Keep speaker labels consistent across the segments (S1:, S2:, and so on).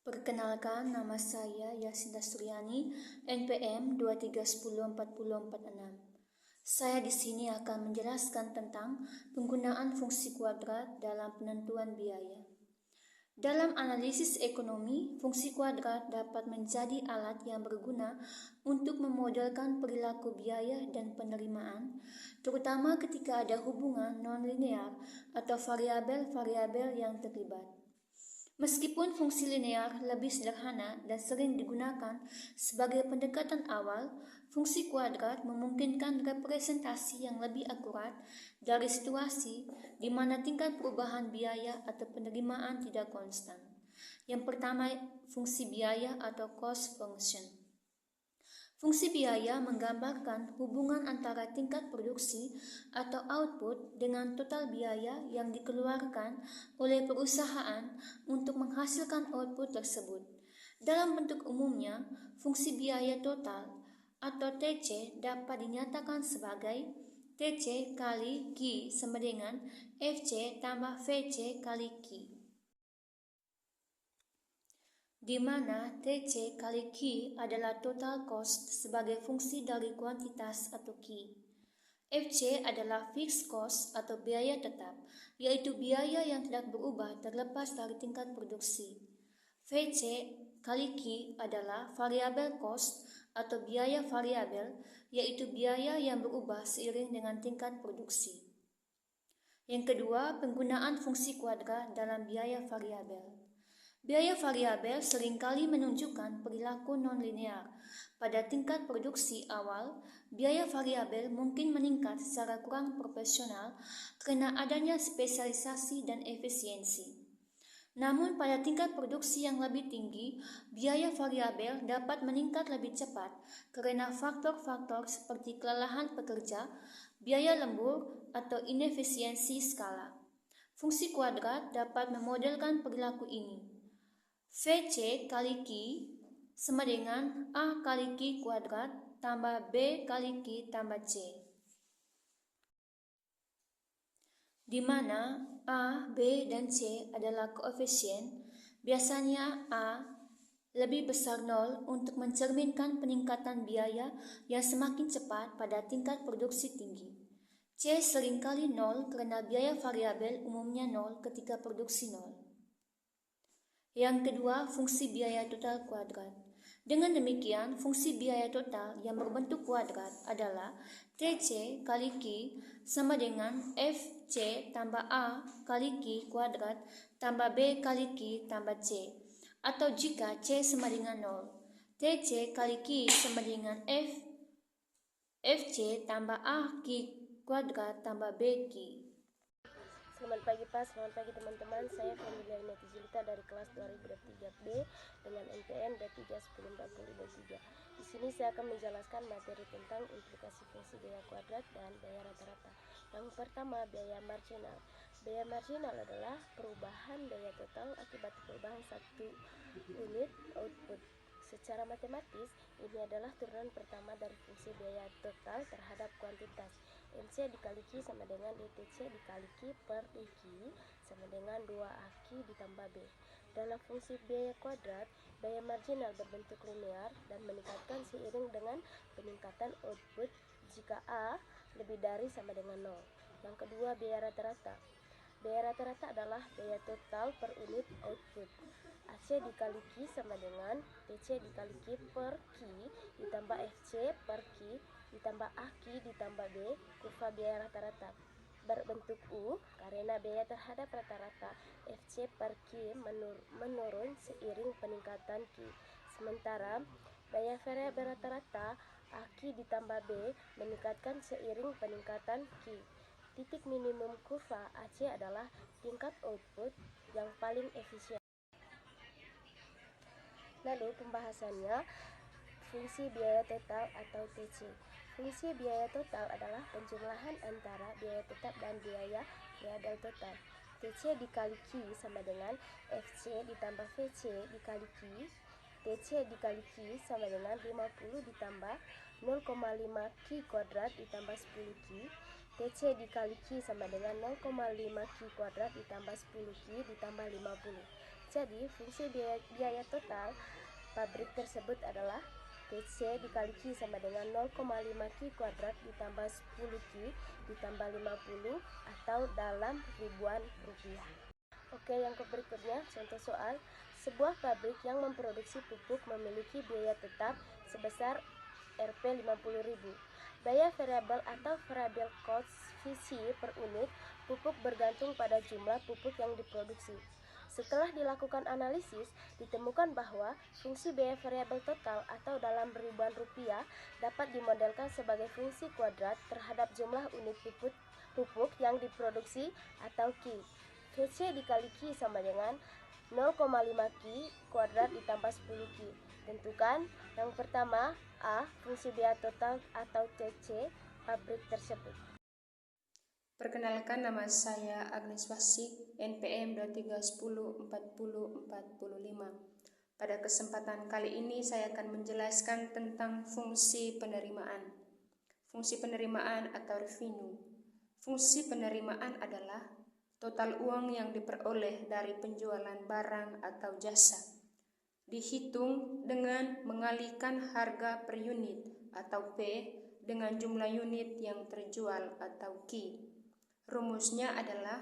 S1: Perkenalkan, nama saya Yasinta Suryani, NPM 2310446. Saya di sini akan menjelaskan tentang penggunaan fungsi kuadrat dalam penentuan biaya. Dalam analisis ekonomi, fungsi kuadrat dapat menjadi alat yang berguna untuk memodelkan perilaku biaya dan penerimaan, terutama ketika ada hubungan non-linear atau variabel-variabel yang terlibat. Meskipun fungsi linear lebih sederhana dan sering digunakan sebagai pendekatan awal, fungsi kuadrat memungkinkan representasi yang lebih akurat dari situasi di mana tingkat perubahan biaya atau penerimaan tidak konstan. Yang pertama, fungsi biaya atau cost function. Fungsi biaya menggambarkan hubungan antara tingkat produksi atau output dengan total biaya yang dikeluarkan oleh perusahaan untuk menghasilkan output tersebut. Dalam bentuk umumnya, fungsi biaya total atau TC dapat dinyatakan sebagai TC kali Q sama dengan FC tambah VC kali Q, di mana TC kali Q adalah total cost sebagai fungsi dari kuantitas atau Q. FC adalah fixed cost atau biaya tetap, yaitu biaya yang tidak berubah terlepas dari tingkat produksi. VC kali Q adalah variable cost atau biaya variabel, yaitu biaya yang berubah seiring dengan tingkat produksi. Yang kedua, penggunaan fungsi kuadrat dalam biaya variabel. Biaya variabel seringkali menunjukkan perilaku non-linear. Pada tingkat produksi awal, biaya variabel mungkin meningkat secara kurang proporsional karena adanya spesialisasi dan efisiensi. Namun pada tingkat produksi yang lebih tinggi, biaya variabel dapat meningkat lebih cepat karena faktor-faktor seperti kelelahan pekerja, biaya lembur, atau inefisiensi skala. Fungsi kuadrat dapat memodelkan perilaku ini. VC kali Q sama dengan A kali Q kuadrat tambah B kali Q tambah C, di mana A, B, dan C adalah koefisien. Biasanya A lebih besar 0 untuk mencerminkan peningkatan biaya yang semakin cepat pada tingkat produksi tinggi. C seringkali 0 karena biaya variabel umumnya 0 ketika produksi 0. Yang kedua, fungsi biaya total kuadrat. Dengan demikian, fungsi biaya total yang berbentuk kuadrat adalah TC kali Q sama dengan FC tambah A kali Q kuadrat tambah B kali Q tambah C. Atau jika C sama dengan 0, TC kali Q sama dengan FC tambah A Q kuadrat tambah B Q.
S2: Selamat pagi Pak, selamat pagi teman-teman. Saya Familia Netizilita dari kelas 2023B dengan NPM 2310443. Di sini saya akan menjelaskan materi tentang implikasi fungsi biaya kuadrat dan biaya rata-rata. Yang pertama, biaya marginal. Biaya marginal adalah perubahan biaya total akibat perubahan satu unit output. Secara matematis, ini adalah turunan pertama dari fungsi biaya total terhadap kuantitas. MC dikali Q sama dengan DTC dikali Q per DQ sama dengan 2AK ditambah B. Dalam fungsi biaya kuadrat, biaya marginal berbentuk linear dan meningkatkan seiring dengan peningkatan output jika A lebih dari sama dengan 0. Yang kedua, biaya rata-rata. Biaya rata-rata adalah biaya total per unit output. AC dikali Q sama dengan TC dikali Q per Q ditambah FC per Q ditambah AK ditambah B, kurva biaya rata-rata berbentuk U karena biaya terhadap rata-rata FC per Q menurun seiring peningkatan Q. Sementara biaya variabel rata-rata AK ditambah B meningkatkan seiring peningkatan Q. Titik minimum kurva AC adalah tingkat output yang paling efisien. Lalu pembahasannya, fungsi biaya total atau TC. Fungsi biaya total adalah penjumlahan antara biaya tetap dan biaya variabel total. TC dikali Q sama dengan FC ditambah VC dikali Q. TC dikali Q sama dengan 50 ditambah 0,5 Q kuadrat ditambah 10 Q. TC dikali Q sama dengan 0,5 Q kuadrat ditambah 10 Q ditambah 50. Jadi fungsi biaya total pabrik tersebut adalah TC dikali Q sama dengan 0,5 Q kuadrat ditambah 10 Q ditambah 50 atau dalam ribuan rupiah. Oke, yang berikutnya contoh soal. Sebuah pabrik yang memproduksi pupuk memiliki biaya tetap sebesar Rp 50.000. Biaya variabel atau variable cost VC per unit pupuk bergantung pada jumlah pupuk yang diproduksi. Setelah dilakukan analisis, ditemukan bahwa fungsi biaya variabel total atau dalam ribuan rupiah dapat dimodelkan sebagai fungsi kuadrat terhadap jumlah unit pupuk yang diproduksi atau Q. VC dikali Q sama dengan 0,5 Q kuadrat ditambah 10 Q. Tentukan yang pertama A. Fungsi biaya total atau TC pabrik tersebut.
S1: Perkenalkan, nama saya Agnes Wasik, NPM 23104045. Pada kesempatan kali ini saya akan menjelaskan tentang fungsi penerimaan. Fungsi penerimaan atau revenue. Fungsi penerimaan adalah total uang yang diperoleh dari penjualan barang atau jasa, dihitung dengan mengalihkan harga per unit atau P dengan jumlah unit yang terjual atau Q. Rumusnya adalah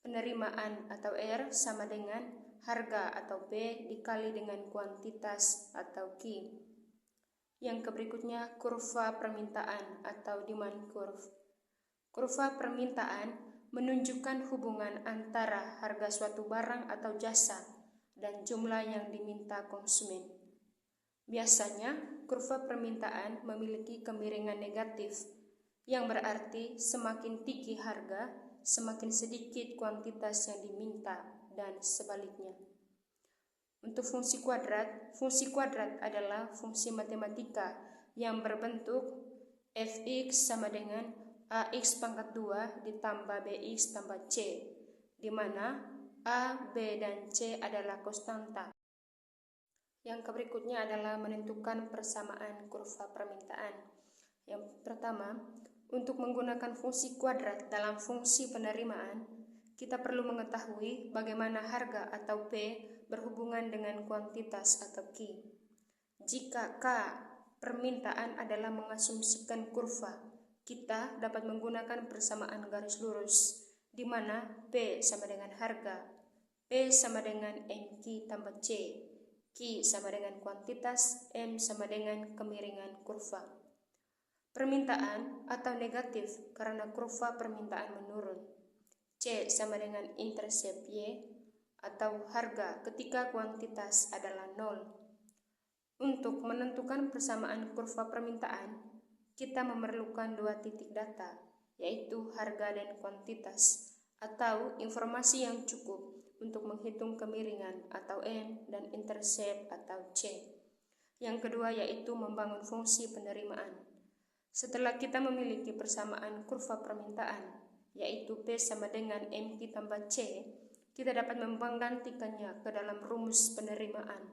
S1: penerimaan atau R sama dengan harga atau P dikali dengan kuantitas atau Q. Yang berikutnya kurva permintaan atau demand curve. Kurva permintaan menunjukkan hubungan antara harga suatu barang atau jasa dan jumlah yang diminta konsumen. Biasanya, kurva permintaan memiliki kemiringan negatif, yang berarti semakin tinggi harga, semakin sedikit kuantitas yang diminta, dan sebaliknya. Untuk fungsi kuadrat adalah fungsi matematika yang berbentuk fx sama dengan ax pangkat 2 ditambah bx tambah c, di mana a, b, dan c adalah konstanta. Yang berikutnya adalah menentukan persamaan kurva permintaan. Yang pertama, untuk menggunakan fungsi kuadrat dalam fungsi penerimaan, kita perlu mengetahui bagaimana harga atau P berhubungan dengan kuantitas atau Q. Jika K permintaan adalah mengasumsikan kurva, kita dapat menggunakan persamaan garis lurus, di mana P sama dengan harga, P sama dengan MQ tambah C, Q sama dengan kuantitas, M sama dengan kemiringan kurva. Permintaan atau negatif karena kurva permintaan menurun. C sama dengan intercept Y atau harga ketika kuantitas adalah 0. Untuk menentukan persamaan kurva permintaan, kita memerlukan dua titik data, yaitu harga dan kuantitas, atau informasi yang cukup untuk menghitung kemiringan atau M dan intercept atau C. Yang kedua yaitu membangun fungsi penerimaan. Setelah kita memiliki persamaan kurva permintaan, yaitu P sama dengan MQ tambah C, kita dapat menggantikannya ke dalam rumus penerimaan,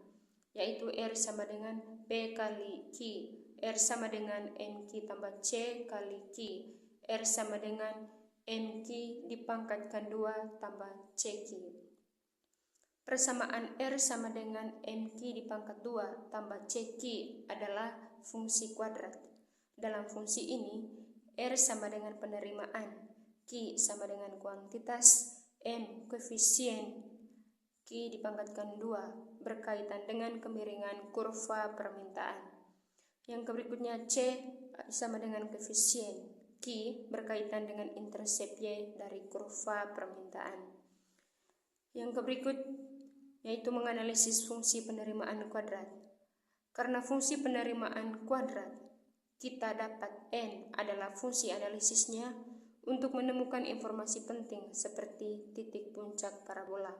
S1: yaitu R sama dengan P kali Q, R sama dengan MQ tambah C kali Q, R sama dengan MQ dipangkatkan 2 tambah CQ. Persamaan R sama dengan MQ dipangkat 2 tambah CQ adalah fungsi kuadrat. Dalam fungsi ini, R sama dengan penerimaan, Q sama dengan kuantitas, M koefisien, Q dipangkatkan 2 berkaitan dengan kemiringan kurva permintaan. Yang berikutnya C sama dengan koefisien, Q berkaitan dengan intercept Y dari kurva permintaan. Yang berikut yaitu menganalisis fungsi penerimaan kuadrat. Karena fungsi penerimaan kuadrat, kita dapat N adalah fungsi analisisnya untuk menemukan informasi penting seperti titik puncak parabola.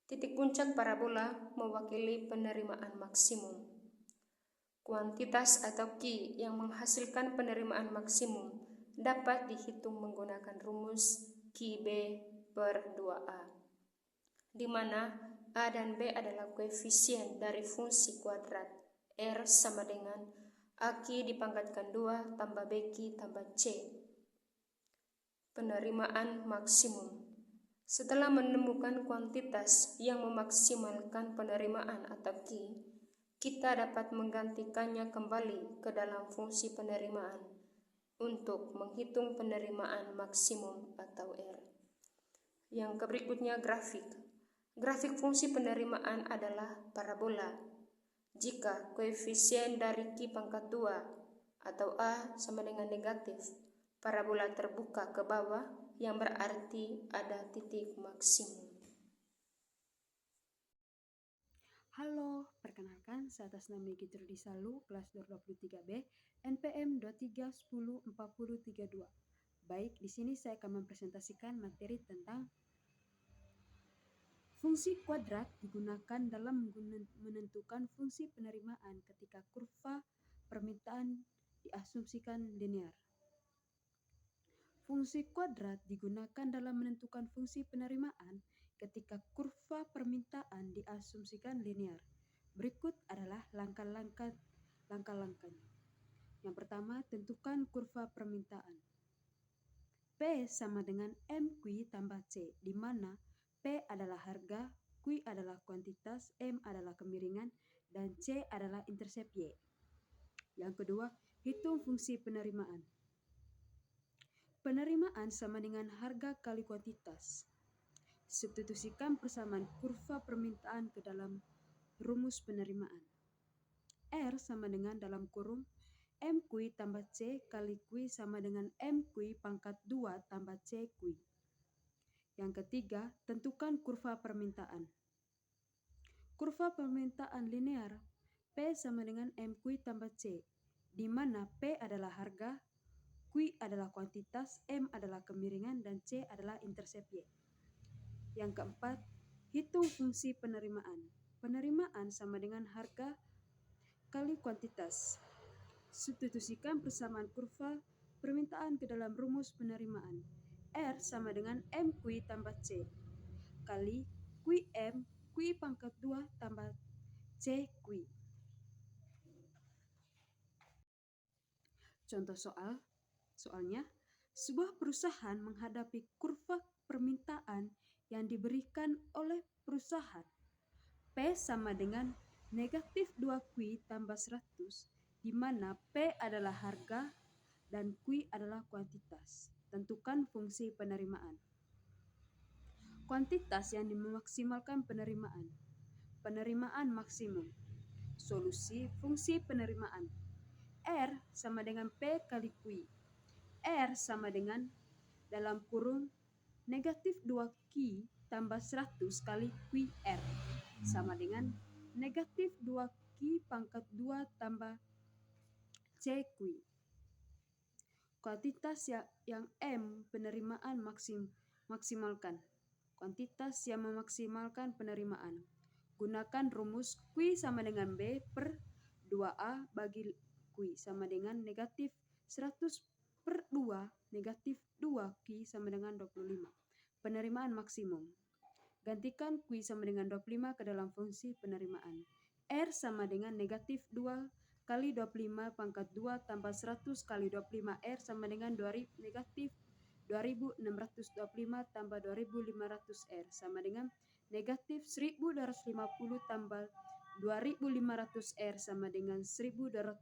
S1: Titik puncak parabola mewakili penerimaan maksimum. Kuantitas atau Q yang menghasilkan penerimaan maksimum dapat dihitung menggunakan rumus QB per 2A, di mana A dan B adalah koefisien dari fungsi kuadrat. R sama dengan AQ dipangkatkan 2 tambah BQ tambah C.
S3: Penerimaan maksimum. Setelah menemukan kuantitas yang memaksimalkan penerimaan atau Q, kita dapat menggantikannya kembali ke dalam fungsi penerimaan untuk menghitung penerimaan maksimum atau R. Yang berikutnya grafik. Grafik fungsi penerimaan adalah parabola. Jika koefisien dari Q pangkat 2 atau A sama dengan negatif, parabola terbuka ke bawah yang berarti ada titik maksimum.
S4: Halo, perkenalkan saya atas nama Gitri Disalu, kelas 23B, NPM 23104032. Baik, di sini saya akan mempresentasikan materi tentang fungsi kuadrat digunakan dalam menentukan fungsi penerimaan ketika kurva permintaan diasumsikan linear. Fungsi kuadrat digunakan dalam menentukan fungsi penerimaan ketika kurva permintaan diasumsikan linear. Berikut adalah langkah-langkahnya. Yang pertama, tentukan kurva permintaan. P sama dengan MQ tambah C, di mana P adalah harga, Q adalah kuantitas, M adalah kemiringan, dan C adalah intersep Y. Yang kedua, hitung fungsi penerimaan. Penerimaan sama dengan harga kali kuantitas. Substitusikan persamaan kurva permintaan ke dalam rumus penerimaan. R sama dengan dalam kurung MQ tambah C kali Q sama dengan MQ pangkat 2 tambah CQ. Yang ketiga, tentukan kurva permintaan. Kurva permintaan linear P sama dengan MQ tambah C, di mana P adalah harga, Q adalah kuantitas, M adalah kemiringan, dan C adalah intersep Y. Yang keempat, hitung fungsi penerimaan. Penerimaan sama dengan harga kali kuantitas. Substitusikan persamaan kurva permintaan ke dalam rumus penerimaan. R sama dengan MQ tambah C kali QM, Q pangkat 2 tambah CQ. Contoh soalnya, sebuah perusahaan menghadapi kurva permintaan yang diberikan oleh perusahaan P sama dengan negatif 2Q tambah 100, di mana P adalah harga dan Q adalah kuantitas. Tentukan fungsi penerimaan. Kuantitas yang memaksimalkan penerimaan. Penerimaan maksimum. Solusi fungsi penerimaan. R sama dengan P kali Q. R sama dengan dalam kurung negatif 2Q tambah 100 kali QR sama dengan negatif 2Q pangkat 2 tambah CQ. Kuantitas yang M penerimaan maksimalkan. Kuantitas yang memaksimalkan penerimaan. Gunakan rumus Q sama dengan B per 2A bagi Q sama dengan negatif 100 per 2 negatif 2Q sama dengan 25. Penerimaan maksimum. Gantikan Q sama dengan 25 ke dalam fungsi penerimaan. R sama dengan negatif 2 kali 25 pangkat 2 tambah 100 kali 25. R sama dengan negatif 2625 tambah 2500 R sama dengan negatif 1250 tambah 2500 R sama dengan 1250.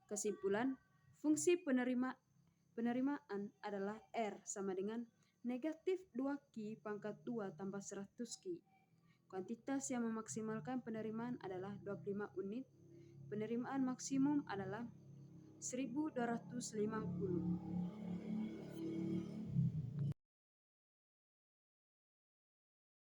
S4: Kesimpulan, fungsi penerimaan adalah R sama dengan negatif 2Q pangkat 2 tambah 100Q. Kuantitas yang memaksimalkan penerimaan adalah 25 unit. Penerimaan maksimum adalah 1250.